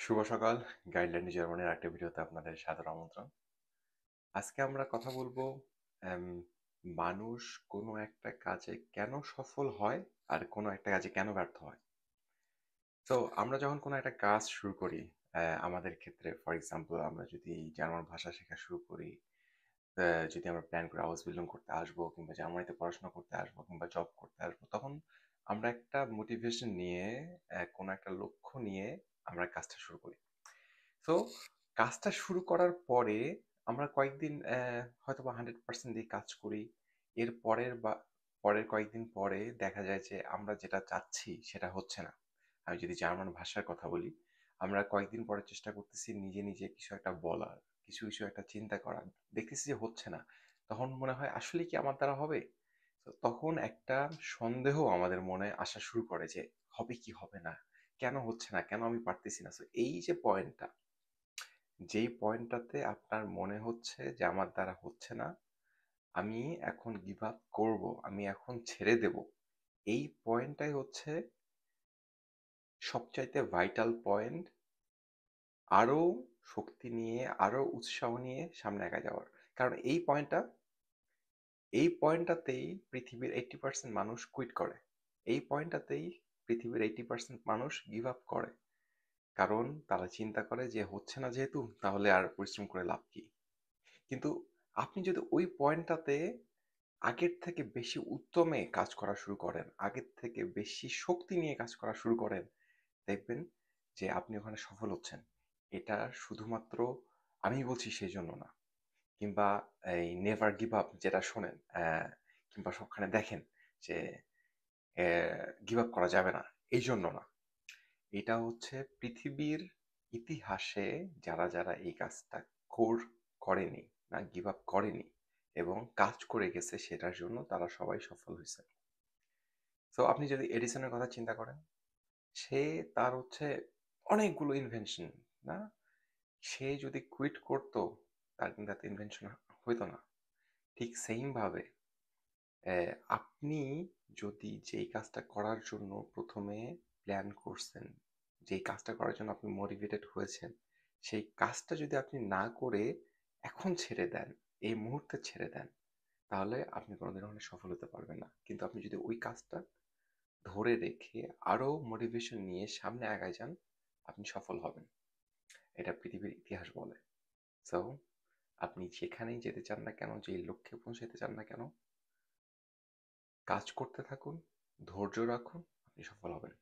শুভ সকাল। গাইডলাইন জার্মানির একটা ভিডিওতে আপনাদের সাদর আমন্ত্রণ। আজকে আমরা কথা বলবো এম, মানুষ কোনো একটা কাজে কেন সফল হয় আর কোনো একটা কাজে কেন ব্যর্থ হয়। তো আমরা যখন কোনো একটা কাজ শুরু করি, আমাদের ক্ষেত্রে ফর এক্সাম্পল আমরা যদি জার্মান ভাষা শেখা শুরু করি, যদি আমরা প্ল্যান করি হাউস বিল্ডিং করতে আসবো কিংবা জার্মানিতে পড়াশোনা করতে আসবো কিংবা জব করতে আসবো, তখন আমরা একটা মোটিভেশন নিয়ে, কোনো একটা লক্ষ্য নিয়ে আমরা কাজটা শুরু করি। তো কাজটা শুরু করার পরে আমরা কয়েকদিন হয়তোবা 100% দিয়ে কাজ করি। এর পরের কয়েকদিন পরে দেখা যায় যে আমরা যেটা চাচ্ছি সেটা হচ্ছে না। আমি যদি জার্মান ভাষার কথা বলি, আমরা কয়েকদিন পরে চেষ্টা করতেছি নিজে নিজে কিছু একটা বলার, কিছু একটা চিন্তা করার, দেখতেছি যে হচ্ছে না। তখন মনে হয় আসলে কি আমার দ্বারা হবে? তো তখন একটা সন্দেহ আমাদের মনে আসা শুরু করে যে হবে কি হবে না, কেন হচ্ছে না, কেন আমি পারতেছি না। তো এই যে পয়েন্টটা, যেই পয়েন্টটাতে আপনার মনে হচ্ছে যে আমার দ্বারা হচ্ছে না, আমি এখন গিভ আপ করবো, আমি এখন ছেড়ে দেব, এই পয়েন্টটাই হচ্ছে সবচাইতে ভাইটাল পয়েন্ট আরো শক্তি নিয়ে, আরো উৎসাহ নিয়ে সামনে এগিয়ে যাওয়ার। কারণ এই পয়েন্টটাতেই পৃথিবীর 80% মানুষ কুইট করে। এই পয়েন্টটাতেই পৃথিবীর 80% মানুষ গিভ আপ করে। কারণ তারা চিন্তা করে যে হচ্ছে না যেহেতু, তাহলে আর পরিশ্রম করে লাভ কি। কিন্তু আপনি যদি ওই পয়েন্টটাতে আগের থেকে বেশি উদ্যমে কাজ করা শুরু করেন, আগের থেকে বেশি শক্তি নিয়ে কাজ করা শুরু করেন, দেখবেন যে আপনি ওখানে সফল হচ্ছেন। এটা শুধুমাত্র আমি বলছি সেই জন্য না, কিংবা এই নেভার গিভ আপ যেটা শোনেন, কিংবা সবখানে দেখেন যে গিভ আপ করা যাবে না, এই জন্য না। এটা হচ্ছে পৃথিবীর ইতিহাসে যারা যারা এই কাজটা করেনি, না গিভ আপ করেনি এবং কাজ করে গেছে, সেটার জন্য তারা সবাই সফল হয়েছে। তো আপনি যদি এডিসনের কথা চিন্তা করেন, সে তার হচ্ছে অনেকগুলো ইনভেনশন, না, সে যদি কুইট করতো তার কিন্তু এত ইনভেনশন হইতো না। ঠিক সেম ভাবে আপনি যদি যেই কাজটা করার জন্য প্রথমে প্ল্যান করছেন, যেই কাজটা করার জন্য আপনি মোটিভেটেড হয়েছেন, সেই কাজটা যদি আপনি না করে এখন ছেড়ে দেন, এই মুহূর্তে ছেড়ে দেন, তাহলে আপনি কোনোদিন ওখানে সফল হতে পারবেন না। কিন্তু আপনি যদি ওই কাজটা ধরে রেখে আরো মোটিভেশন নিয়ে সামনে আগায় যান, আপনি সফল হবেন। এটা পৃথিবীর ইতিহাস বলে। সো আপনি যেখানেই যেতে চান না কেন, যেই লক্ষ্যে পৌঁছাতে চান না কেন, কাজ করতে থাকুন, ধৈর্য রাখুন, আপনি সফল হবেন।